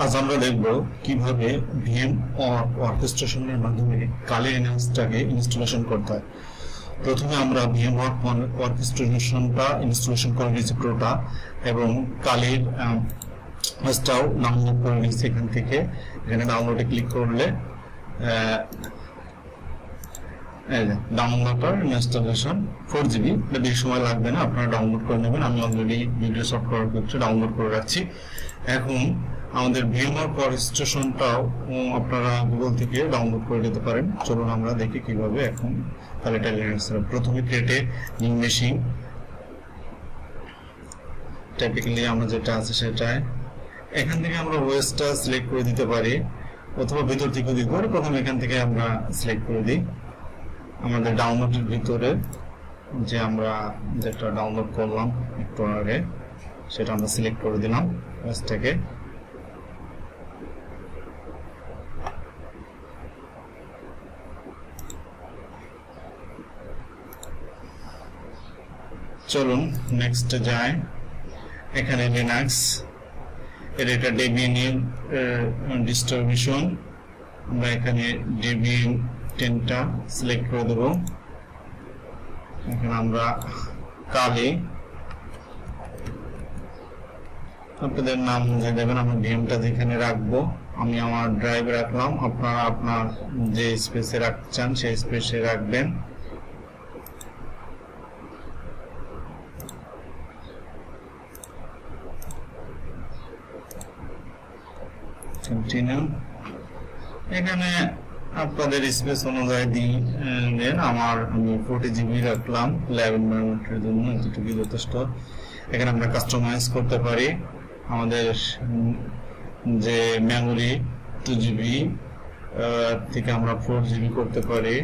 আজ আমরা দেখব কিভাবে ভিএম অর্কেস্ট্রেশনের মাধ্যমে কালি লিনাক্সটাকে ইনস্টলেশন করতে হয়। প্রথমে আমরা ভিএম অর্কেস্ট্রেশনটা ইনস্টলেশন করে নিয়েছি পুরোটা, এবং কালির হোস্টটাও ডাউনলোড করে নিয়েছি। এখান থেকে এখানে ডাউনলোডে ক্লিক করলে ডাউনলোড ইনস্টলেশন 4GB, বেশি সময় লাগবে না, আপনারা ডাউনলোড করে নেবেন। আমি অলরেডি ভিডিও সফটওয়্যার ক্ষেত্রে ডাউনলোড করে রাখছি। এখন আমাদের ভিএমওয়ার অর্কেস্ট্রেশনটাও আপনারা গুগল থেকে ডাউনলোড করে নিতে পারেন। চলুন আমরা দেখি কিভাবে এখন কালিটা লিনাক্স। প্রথমে ক্রিয়েটে নিউ মেশিন, টাইপিক্যালি আমরা যেটা আছে সেটাই এখান থেকে আমরা ওএসটা সিলেক্ট করে দিতে পারি, অথবা ভিতর থেকে দিতে পারি। প্রথমে এখান থেকে আমরা সিলেক্ট করে দিই আমাদের ডাউনলোডের ভিতরে যে আমরা যেটা ডাউনলোড করলাম একটু আগে, সেটা আমরা সিলেক্ট করে দিলাম ওএসটাকে। চলুন নেক্সট যাই। এখানে লিনাক্স এর এটা ডেবিয়ান এর ডিস্ট্রিবিউশন, আমরা এখানে ডেবিয়ান 10টা সিলেক্ট করে দেব। এখানে আমরা কালি আপনাদের নাম অনুযায়ী দেবেন। আমরা ভিএমটা যেখানে রাখবো, আমি আমার ড্রাইভ রাখলাম, আপনারা আপনার যে স্পেসে রাখতে চান সেই স্পেসে রাখবেন। কন্টিনিউ, এখানে আপনাদের স্পেস অনুযায়ী দেন। আমি 40GB রাখলাম ল্যাব এনভায়রনমেন্টের জন্য, এতটুকু যথেষ্ট। এখানে আমরা কাস্টমাইজ করতে পারি আমাদের যে মেমোরি 2GB থেকে আমরা 4GB করতে পারি।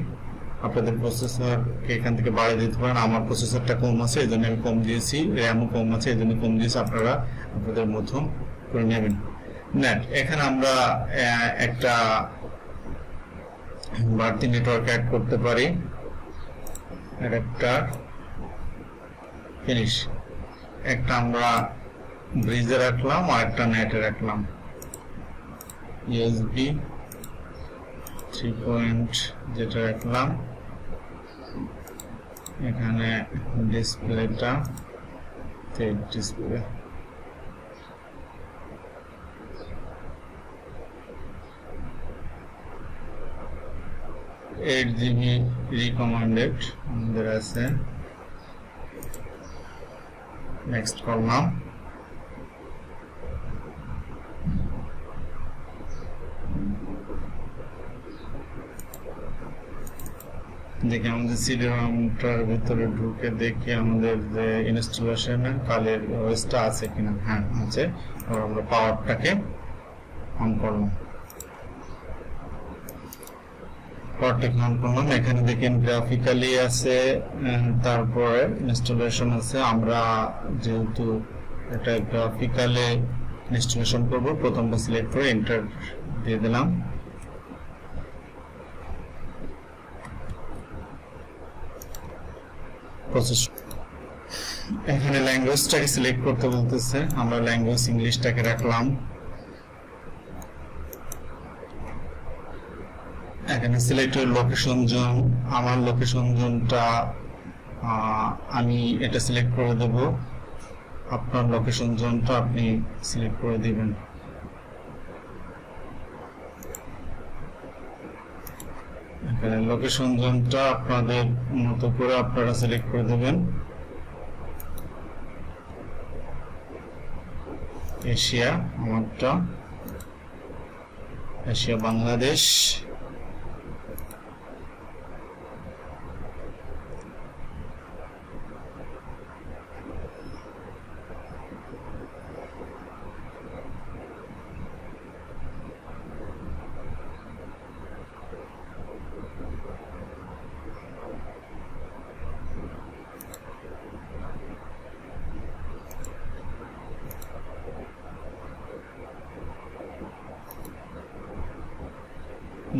আপনাদের প্রসেসরকে এখান থেকে বাড়িয়ে দিতে পারেন। আমার প্রসেসরটা কম আছে, এই জন্য আমি কম দিয়েছি, র্যামও কম আছে এই জন্য কম দিয়েছি, আপনারা আপনাদের মতো করে নেবেন। এখানে আমরা একটা বাড়তি নেটওয়ার্ক অ্যাড করতে পারি, একটা ফিনিশ। একটা আমরা ব্রিজে রাখলাম আর একটা নেটে রাখলাম, ইউএসবি 3 যেটা রাখলাম। এখানে ডিসপ্লেটা ডিসপ্লে 8GB রিকমেন্ডেড আমাদের আছে। নেক্সট করলাম। দেখি আমাদের সিডি-রমটার ভিতরে ঢুকে দেখি আমাদের যে ইনস্টলেশনের কালের ওএসটা আছে কিনা। হ্যাঁ আছে। আমরা পাওয়ারটাকে অন করলাম, এখানে দেখেন গ্রাফিক্যালি আছে, তারপরে ইনস্টলেশন আছে। আমরা যেহেতু এটা গ্রাফিক্যালে ইনস্টলেশন করব, প্রথমটা সিলেক্ট করে এন্টার দিয়ে দিলাম। প্রসেস এখানে ল্যাঙ্গুয়েজটাকে সিলেক্ট করতে বলতেছে, আমরা ল্যাঙ্গুয়েজ ইংলিশটাকে রাখলাম। এখানে সিলেক্টেড লোকেশন জোন, আমার লোকেশন জোনটা আমি এটা সিলেক্ট করে দেব, আপনার লোকেশন জোনটা আপনি সিলেক্ট করে দিবেন। এখানে লোকেশন জোনটা আপনাদের মতো করে আপনারা সিলেক্ট করে দেবেন। এশিয়া, আমারটা এশিয়া বাংলাদেশ।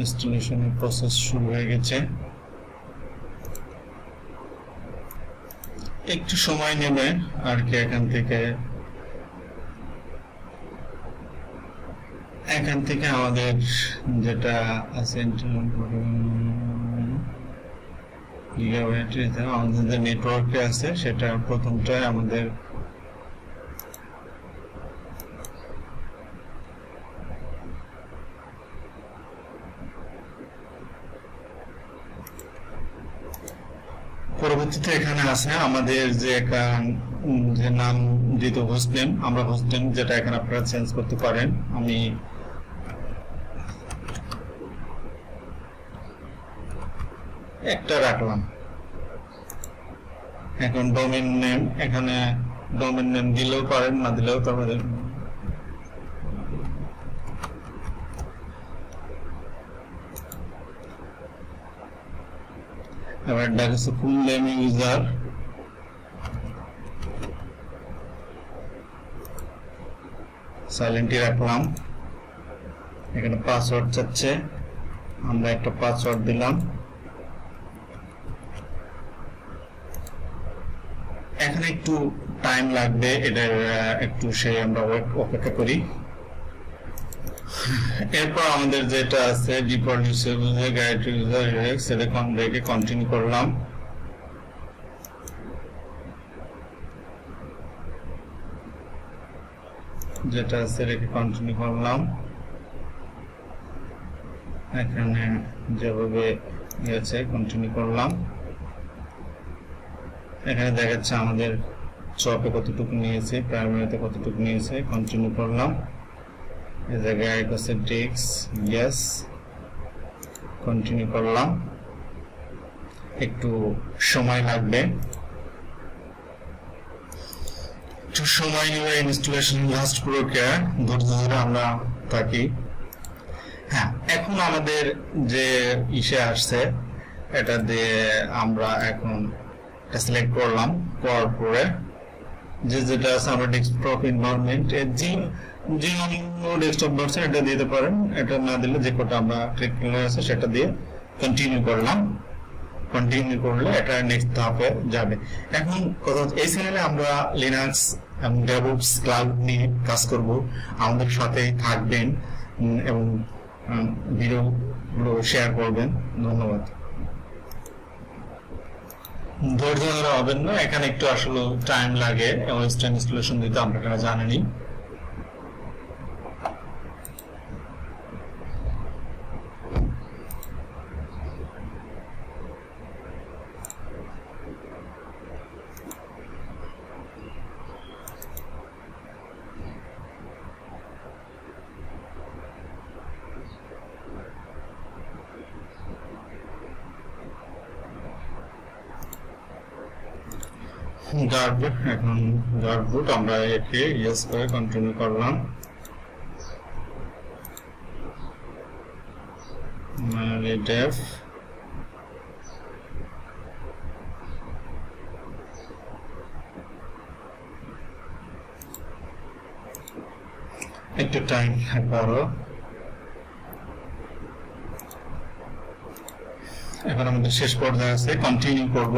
ইনস্টলেশনের প্রসেস শুরু হয়ে গেছে, একটু সময় নেবে আর কি। এখান থেকে এখান থেকে আমাদের যেটা আছে আমাদের যে নেটওয়ার্কে আছে সেটা প্রথমটাই আমাদের পরবর্তীতে এখানে আছে আমাদের যে নাম দিত হোস্ট নেম, আমরা হোস্ট নেম যেটা এখানে আপনারা চেঞ্জ করতে পারেন। আমি একটা রাখলাম। এখন ডোমেইন নেম, এখানে ডোমেইন নেম দিলেও পারেন, না দিলেও তারপরে এবার ডাকছে ফুল নেম ইউজার, সাইলেন্টই রাখলাম। এখানে পাসওয়ার্ড চাচ্ছে, আমরা একটা পাসওয়ার্ড দিলাম। এখানে একটু টাইম লাগবে, এটা একটু আমরা অপেক্ষা করি। এরপর আমাদের যেটা আছে ডিফল্ট ইউজার গাইড ইউজার সেটা রেখে কন্টিনিউ করলাম। যেটা আছে রেখে কন্টিনিউ করলাম। এখানে যেভাবে আছে কন্টিনিউ করলাম। এখানে দেখাচ্ছে আমাদের চপে কতটুকু নিয়েছে, প্রাইমারিতে কতটুকু নিয়েছে, কন্টিনিউ করলাম। এই জায়গায় আছে টেক্স, ইয়েস, কন্টিনিউ করলাম। একটু সময় লাগবে, একটু সময় নিয়ে ইনস্টলেশন লাস্ট প্রক্রিয়া, ধৈর্য ধরে আমরা থাকি। হ্যাঁ, এখন আমাদের যে ইসে আসছে এটা দিয়ে আমরা এখন সিলেক্ট করলাম, করার পরে যেটা আছে আমরা ডেস্কটপ এনভায়রনমেন্ট যে ডেস্কটপ ভার্সন এটা দিতে পারেন, এটা না দিলে যে কোটা আমরা ক্লিক করে আছে সেটা দিয়ে কন্টিনিউ করলাম। কন্টিনিউ করলে এটা নেক্সট ধাপে যাবে। এখন কথা এই চ্যানেলে আমরা লিনাক্স এবং ডেভঅপস ক্লাউড নিয়ে কাজ করব, আমাদের সাথে থাকবেন এবং ভিডিওগুলো শেয়ার করবেন। ধন্যবাদ। ধৈর্য ধরে হবেন না, এখানে একটু আসলে টাইম লাগে ওয়েস্টার্ন ইনস্টলেশন দিতে, আপনারা জানেনই। গার্ডবুট, এখন গার্ডবুট আমরা একে ইয়েস করে কন্টিনিউ করলাম। ডেফ একটু টাইম বড়। এখন আমাদের শেষ পর্যায়ে আছে, কন্টিনিউ করব।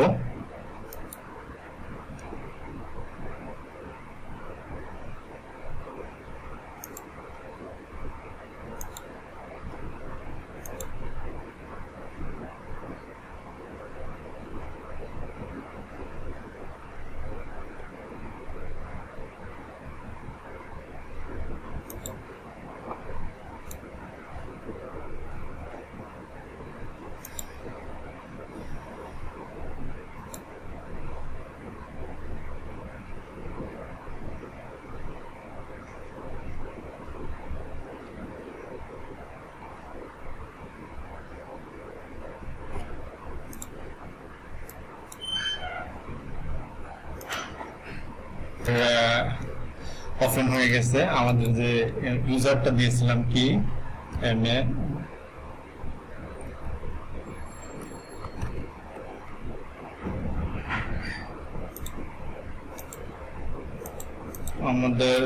ওপেন হয়ে গেছে। আমাদের যে ইউজারটা দিয়েছিলাম কি আমাদের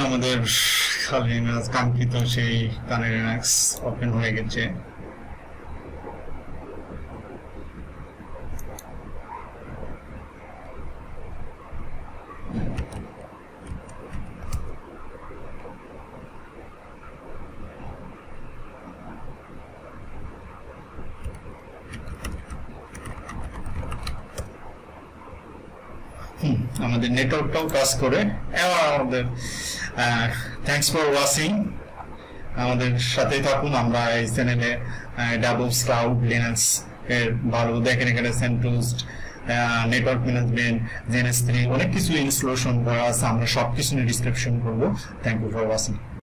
আমাদের খালি কাঙ্ক্ষিত সেই কানে লিনাক্স ওপেন হয়ে গেছে। আমাদের নেটওয়ার্কটাও কাজ করে। এবার আমাদের থ্যাঙ্কস ফর ওয়াচিং, আমাদের সাথেই থাকুন। আমরা এই চ্যানেলে ডাবলস ক্লাউড লিনাক্স এর ভালো দেখেন, এখানে সেন্ট্রোস্ট নেটওয়ার্ক ম্যানেজমেন্ট জেনেস 3 অনেক কিছু ইনস্টলেশন করা আছে, আমরা সবকিছু নিয়ে ডিসক্রিপশন করবো। Thank you for watching.